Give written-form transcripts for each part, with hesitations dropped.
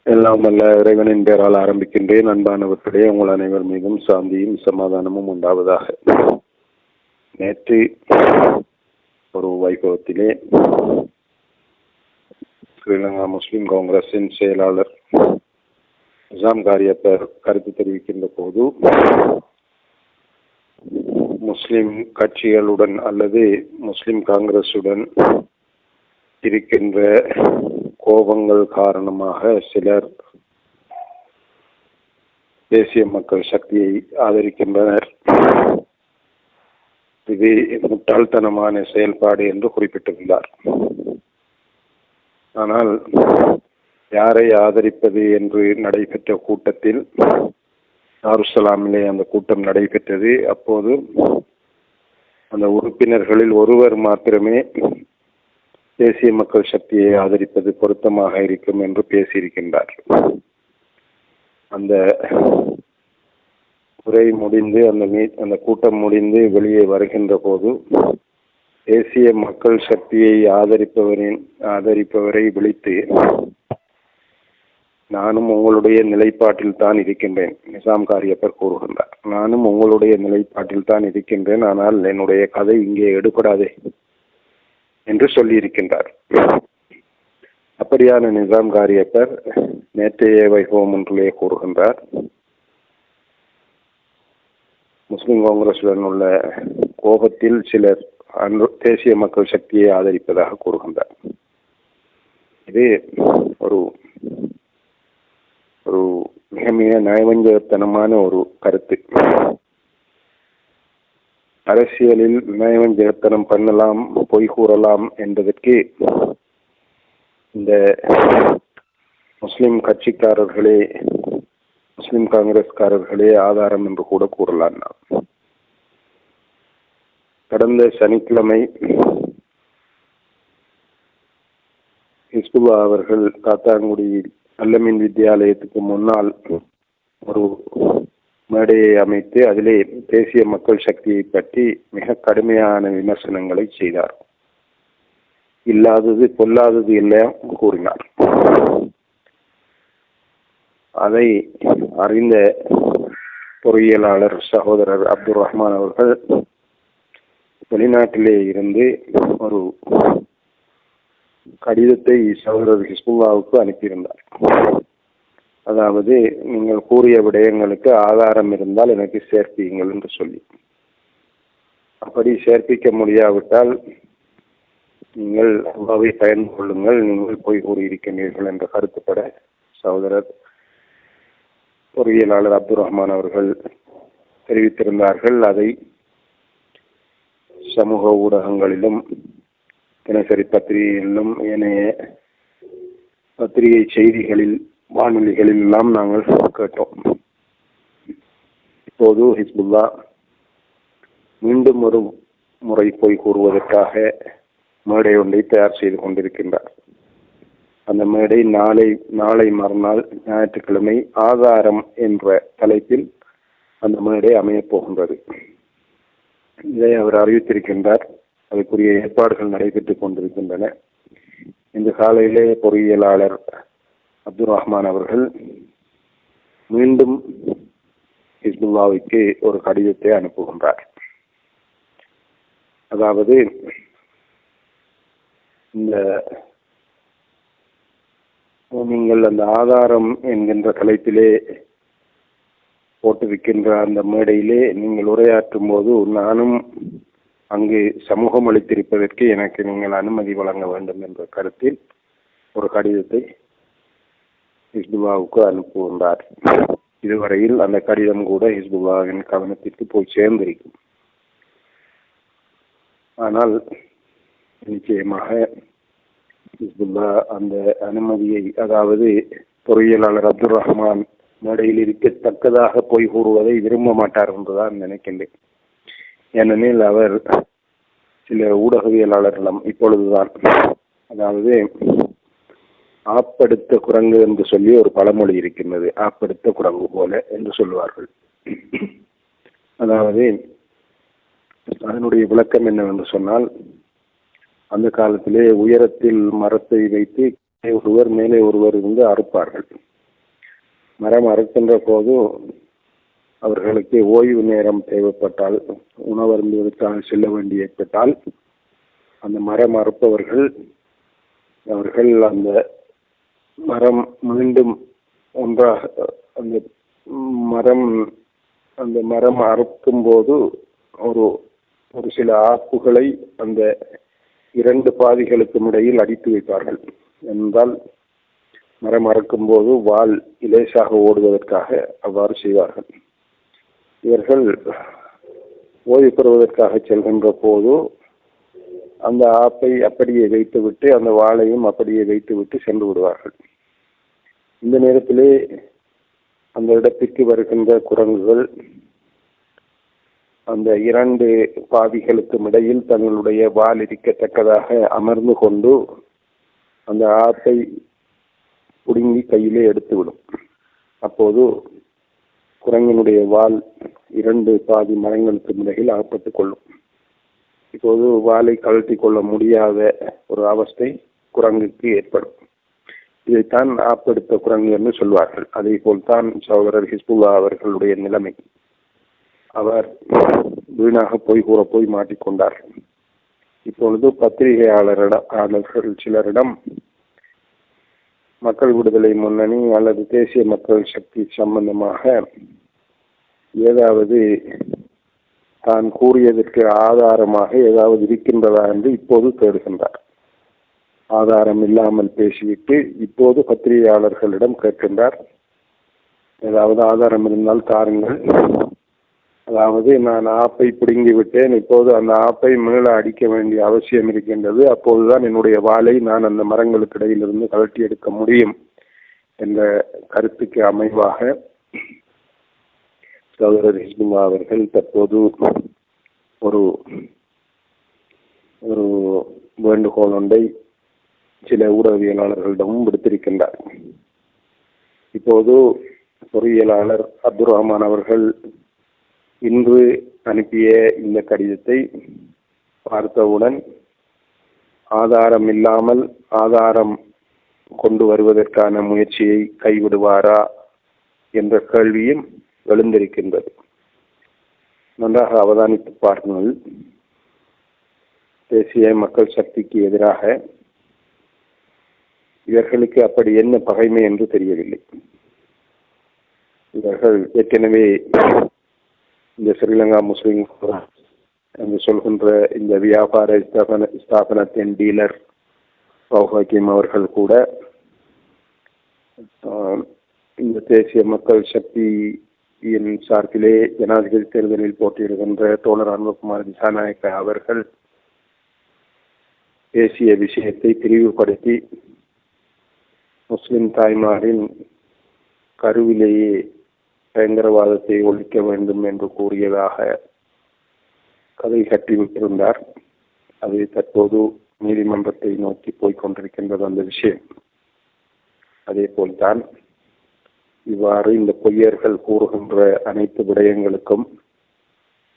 எல்லாம் வல்ல இறைவனின் பெயரால் ஆரம்பிக்கின்றேன். அன்பானவர்களே, உங்கள் அனைவர் மீதும் சாந்தியும் சமாதானமும் உண்டாவதாக. நேற்று ஒரு வைபவத்திலே ஸ்ரீலங்கா முஸ்லிம் காங்கிரசின் செயலாளர் நிசாம் காரியப்பர் கருத்து தெரிவிக்கின்ற போது, முஸ்லிம் கட்சிகளுடன் அல்லது முஸ்லிம் காங்கிரசுடன் இருக்கின்ற கோபங்கள் காரணமாக சிலர் தேசிய மக்கள் சக்தியை ஆதரிக்கின்றனர். இது முட்டாள்தனமான செயல்பாடு என்று குறிப்பிட்டிருந்தார். ஆனால் யாரை ஆதரிப்பது என்று நடைபெற்ற கூட்டத்தில், தாருஸ்ஸலாமிலே அந்த கூட்டம் நடைபெற்றது. அப்போது அந்த உறுப்பினர்களில் ஒருவர் மாத்திரமே தேசிய மக்கள் சக்தியை ஆதரிப்பது பொருத்தமாக இருக்கும் என்று பேசியிருக்கின்றார். அந்த உரை முடிந்து அந்த கூட்டம் முடிந்து வெளியே வருகின்ற போது, தேசிய மக்கள் சக்தியை ஆதரிப்பவரை விழித்து, நானும் உங்களுடைய நிலைப்பாட்டில் தான் இருக்கின்றேன், நிசாம் காரியப்பர் கூறுகின்றார். நானும் உங்களுடைய நிலைப்பாட்டில் தான் இருக்கின்றேன், ஆனால் என்னுடைய கதை இங்கே எடுபடாதே என்று சொல்லியிருக்கின்றார். அப்படியான நிசாம் காரியப்பர் நேற்றைய வைபவம் ஒன்றிலே கூறுகின்றார், முஸ்லிம் காங்கிரசுடன் உள்ள கோபத்தில் சிலர் தேசிய மக்கள் சக்தியை ஆதரிப்பதாக கூறுகின்றார். இது ஒரு மிக மிக நயவஞ்சகத்தனமான ஒரு கருத்து. அரசியலில் நயவஞ்சகத்தனம் பண்ணலாம், பொய் கூறலாம் என்பதற்கு இந்த முஸ்லிம் கட்சிக்காரர்களே, முஸ்லிம் காங்கிரஸ்காரர்களே ஆதாரம் என்று கூட கூறலாம். கடந்த சனிக்கிழமை ஹிஸ்புல்லா அவர்கள் காத்தாங்குடி அல்லமின் வித்தியாலயத்துக்கு முன்னால் ஒரு மேடையை அமைத்து அதிலே தேசிய மக்கள் சக்தியை பற்றி மிக கடுமையான விமர்சனங்களை செய்தார். இல்லாதது பொல்லாதது இல்லை கூறினார். அதை அறிந்த பொறியியலாளர் சகோதரர் அப்துல் ரஹ்மான் அவர்கள் வெளிநாட்டிலே இருந்து ஒரு கடிதத்தை சகோதரர் ஹிஸ்புல்லாவுக்கு அனுப்பியிருந்தார். அதாவது, நீங்கள் கூறிய விடயங்களுக்கு ஆதாரம் இருந்தால் எனக்கு சேர்ப்பீங்கள் என்று சொல்லி, அப்படி சேர்ப்பிக்க முடியாவிட்டால் நீங்கள் அல்லாவை பயந்து கொள்ளுங்கள், நீங்கள் போய் கூறியிருக்கின்றீர்கள் என்ற கருத்துப்பட சகோதரர் பொறியியலாளர் அப்துல் ரஹ்மான் அவர்கள் தெரிவித்திருந்தார்கள். அதை சமூக ஊடகங்களிலும் தினசரி பத்திரிகைகளிலும் ஏனைய பத்திரிகை செய்திகளில் வானொலிகளில் எல்லாம் நாங்கள் கேட்டோம். இப்போது ஹிஸ்புல்லா மீண்டும் ஒரு முறை போய் கூறுவதற்காக மேடை ஒன்றை தயார் செய்து கொண்டிருக்கின்றார். அந்த மேடை நாளை மறுநாள் ஞாயிற்றுக்கிழமை ஆதாரம் என்ற தலைப்பில் அந்த மேடை அமையப் போகின்றது. இதை அவர் அறிவித்திருக்கின்றார். அதற்குரிய ஏற்பாடுகள் நடைபெற்றுக் கொண்டிருக்கின்றன. இந்த காலையிலே பொறியியலாளர் அப்துல் ரஹ்மான் அவர்கள் மீண்டும் ஹிஸ்புல்லாவுக்கு ஒரு கடிதத்தை அனுப்புகின்றார். அதாவது, நீங்கள் அந்த ஆதாரம் என்கின்ற தலைப்பிலே போட்டிருக்கின்ற அந்த மேடையிலே நீங்கள் உரையாற்றும் போது நானும் அங்கு சமூகம் அளித்திருப்பதற்கு எனக்கு நீங்கள் அனுமதி வழங்க வேண்டும் என்ற கருத்தில் ஒரு கடிதத்தை ஹிஸ்புல்லாவுக்கு அனுப்புகின்றார். இதுவரையில் அந்த கடிதம் கூட ஹிஸ்புல்லாவின் கவனத்திற்கு போய் சேர்ந்திருக்கும். ஆனால் நிச்சயமாக ஹிஸ்புல்லா அந்த அனுமதியை, அதாவது பொறியியலாளர் அப்துல் ரஹ்மான் மேடையில் இருக்கத்தக்கதாக போய் கூறுவதை விரும்ப மாட்டார் என்றுதான் நினைக்கின்றேன். ஏனெனில் அவர் சில ஊடகவியலாளர்களிடம் இப்பொழுதுதான், அதாவது ஆப்படுத்த குரங்கு என்று சொல்லி ஒரு பழமொழி இருக்கின்றது, ஆப்படுத்த குரங்கு போல என்று சொல்லுவார்கள். அதாவது அதனுடைய விளக்கம் என்னவென்று சொன்னால், அந்த காலத்திலே உயரத்தில் மரத்தை வைத்து ஒருவர் மேலே ஒருவர் இருந்து அறுப்பார்கள். மரம் அறுக்கின்ற போது அவர்களுக்கு ஓய்வு நேரம் தேவைப்பட்டால், உணவருந்துவதற்காக செல்ல வேண்டி ஏற்பட்டால், அந்த மரம் அறுப்பவர்கள் அவர்கள் அந்த மரம் மீண்டும் ஒன்றாக அந்த மரம் அறுக்கும் போது ஒரு சில ஆப்புகளை அந்த இரண்டு பாதிகளுக்கும் இடையில் அடித்து வைப்பார்கள். என்றால் மரம் அறுக்கும் போது வால் இலேசாக ஓடுவதற்காக அவ்வாறு செய்வார்கள். இவர்கள் ஓய்வு பெறுவதற்காக செல்கின்ற போது அந்த ஆப்பை அப்படியே வைத்துவிட்டு அந்த வாளையும் அப்படியே வைத்துவிட்டு சென்று விடுவார்கள். இந்த நேரத்திலே அந்த இடத்திற்கு வருகின்ற குரங்குகள் அந்த இரண்டு பாதிகளுக்கும் இடையில் தங்களுடைய வால் இருக்கத்தக்கதாக அமர்ந்து கொண்டு அந்த ஆப்பை புடுங்கி கையிலே எடுத்துவிடும். அப்போது குரங்கினுடைய வால் இரண்டு பாதி மரங்களுக்கு இடையில் அகப்பட்டுக் கொள்ளும். இப்போது வாளை கழட்டி கொள்ள முடியாத ஒரு அவஸ்தை குரங்குக்கு ஏற்படும். இதைத்தான் ஆப்பெடுத்த குரங்கு என்று சொல்வார்கள். அதே போல்தான் சகோதரர் ஹிஸ்புல்லா அவர்களுடைய நிலைமை. அவர் வீணாக போய் மாட்டிக்கொண்டார். இப்பொழுது பத்திரிகையாளர்கள் சிலரிடம் மக்கள் விடுதலை முன்னணி அல்லது தேசிய மக்கள் சக்தி சம்பந்தமாக ஏதாவது தான் கூறியதற்கு ஆதாரமாக ஏதாவது இருக்கின்றதா என்று இப்போது தேடுகின்றார். ஆதாரம் இல்லாமல் பேசிவிட்டு இப்போது பத்திரிகையாளர்களிடம் கேட்கின்றார், ஏதாவது ஆதாரம் இருந்தால் தாருங்கள். அதாவது நான் ஆப்பை பிடுங்கி விட்டேன், இப்போது அந்த ஆப்பை மேல அடிக்க வேண்டிய அவசியம் இருக்கின்றது, அப்போதுதான் என்னுடைய வாளை நான் அந்த மரங்களுக்கு இடையிலிருந்து கழட்டி எடுக்க முடியும் என்ற கருத்துக்கு அமைவாக சகோதரர் ஹிஸ்புல்லா அவர்கள் தற்போது ஒரு வேண்டுகோள் ஒன்றை சில ஊடகவியலாளர்களிடமும் விடுத்திருக்கின்றார். இப்போது பொறியியலாளர் அப்துல் ரஹ்மான் அவர்கள் இன்று அனுப்பிய இந்த கடிதத்தை பார்த்தவுடன் ஆதாரம் இல்லாமல் ஆதாரம் கொண்டு வருவதற்கான முயற்சியை கைவிடுவாரா என்ற கேள்வியும் எழுந்திருக்கின்றது. நன்றாக அவதானித்து பாருங்கள். தேசிய மக்கள் சக்திக்கு எதிராக இவர்களுக்கு அப்படி என்ன பகைமை என்று தெரியவில்லை. இவர்கள் ஏற்கனவே இந்த ஸ்ரீலங்கா முஸ்லிம் என்று சொல்கின்ற இந்த வியாபார ஸ்தாபனத்தின் டீலர் ஹக்கீம் அவர்கள் கூட இந்த தேசிய மக்கள் சக்தியின் சார்பிலே ஜனாதிபதி தேர்தலில் போட்டியிடுகின்ற தோழர் அன்புகுமார் திசாநாயக்க அவர்கள் தேசிய விஷயத்தை பிரிவுபடுத்தி முஸ்லிம் தாய்மாரின் கருவிலேயே பயங்கரவாதத்தை ஒழிக்க வேண்டும் என்று கூறியதாக கதை கட்டிவிட்டிருந்தார். அது தற்போது நீதிமன்றத்தை நோக்கி போய்கொண்டிருக்கின்றது அந்த விஷயம். அதே போல்தான் இவ்வாறு இந்த பொய்யர்கள் கூறுகின்ற அனைத்து விடயங்களுக்கும்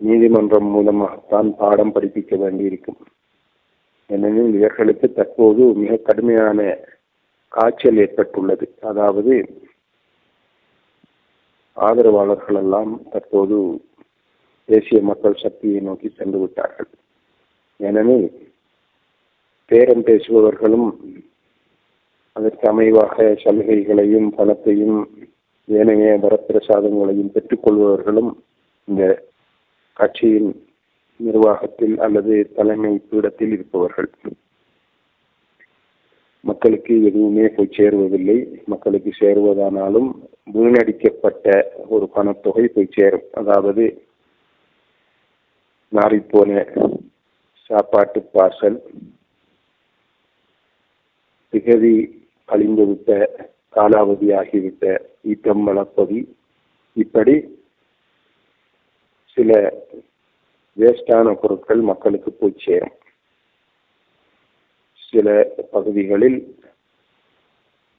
நீதிமன்றம் மூலமாகத்தான் பாடம் படிப்பிக்க வேண்டியிருக்கும். ஏனெனில் இவர்களுக்கு தற்போது மிக கடுமையான காய்ச்சல் ஏற்பட்டுள்ளது. அதாவது ஆதரவாளர்கள் எல்லாம் தற்போது தேசிய மக்கள் சக்தியை நோக்கி சென்று விட்டார்கள். ஏனெனில் பேரம் பேசுபவர்களும் அதற்கு அமைவாக சலுகைகளையும் பணத்தையும் ஏனைய வரப்பிரசாதங்களையும் பெற்றுக்கொள்பவர்களும் இந்த கட்சியின் நிர்வாகத்தில் அல்லது தலைமை பீடத்தில் இருப்பவர்கள். மக்களுக்கு எதுவுமே போய் சேருவதில்லை. மக்களுக்கு சேருவதானாலும் வீணடிக்கப்பட்ட ஒரு பணத்தொகை போய் சேரும். அதாவது நாரிப்போன சாப்பாட்டு பார்சல், திகதி கழிந்துவிட்ட காலாவதி ஆகிவிட்ட ஈட்டம் வளர்ப்பதி, இப்படி சில வேஸ்டான பொருட்கள் மக்களுக்கு போய் சேரும். சில பகுதிகளில்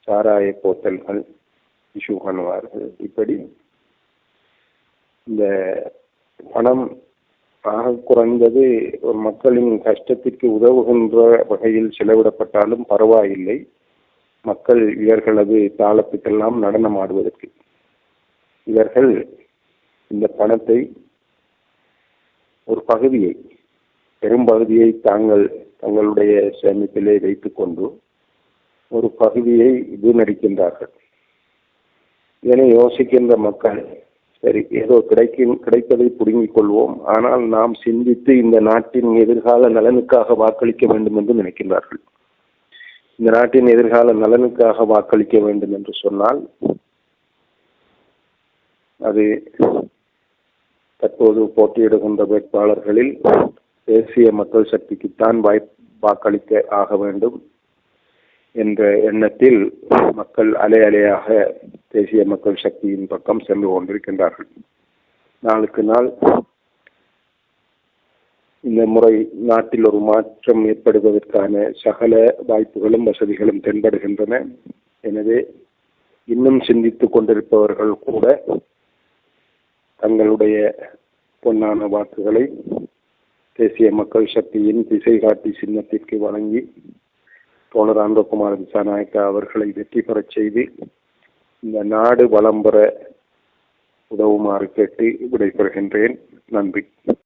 சாராய போத்தல்கள் இஷ்யூ பண்ணுவார்கள். இப்படி இந்த பணம் ஆக குறைந்தது ஒரு மக்களின் கஷ்டத்திற்கு உதவுகின்ற வகையில் செலவிடப்பட்டாலும் பரவாயில்லை, மக்கள் இவர்களது தாளத்துக்கெல்லாம் நடனம் ஆடுவதற்கு. இவர்கள் இந்த பணத்தை ஒரு பகுதியை, பெரும்பகுதியை தங்களுடைய சேமிப்பிலே வைத்துக் கொண்டு ஒரு பகுதியை வீணடிக்கின்றார்கள். இதனை யோசிக்கின்ற மக்கள், சரி ஏதோ கிடைப்பதை புடுங்கிக் கொள்வோம், ஆனால் நாம் சிந்தித்து இந்த நாட்டின் எதிர்கால நலனுக்காக வாக்களிக்க வேண்டும் என்று நினைக்கின்றார்கள். இந்த நாட்டின் எதிர்கால நலனுக்காக வாக்களிக்க வேண்டும் என்று சொன்னால் அது தற்போது போட்டியிடுகின்ற வேட்பாளர்களில் தேசிய மக்கள் சக்திக்குத்தான் வாக்களிக்க ஆக வேண்டும் என்ற எண்ணத்தில் மக்கள் அலை அலையாக தேசிய மக்கள் சக்தியின் பக்கம் சென்று கொண்டிருக்கின்றார்கள். நாளுக்கு நாள் இந்த முறை நாட்டில் ஒரு மாற்றம் ஏற்படுவதற்கான சகல வாய்ப்புகளும் வசதிகளும் தென்படுகின்றன. எனவே இன்னும் சிந்தித்துக் கொண்டிருப்பவர்கள் கூட தங்களுடைய பொன்னான வாக்குகளை தேசிய மக்கள் சக்தியின் திசை காட்டி சின்னத்திற்கு வழங்கி தோழர் ஆனந்தகுமார் திசாநாயக்கா அவர்களை வெற்றி பெறச் செய்து இந்த நாடு வளம் பெற உதவுமாறு கேட்டு விடைபெறுகின்றேன். நன்றி.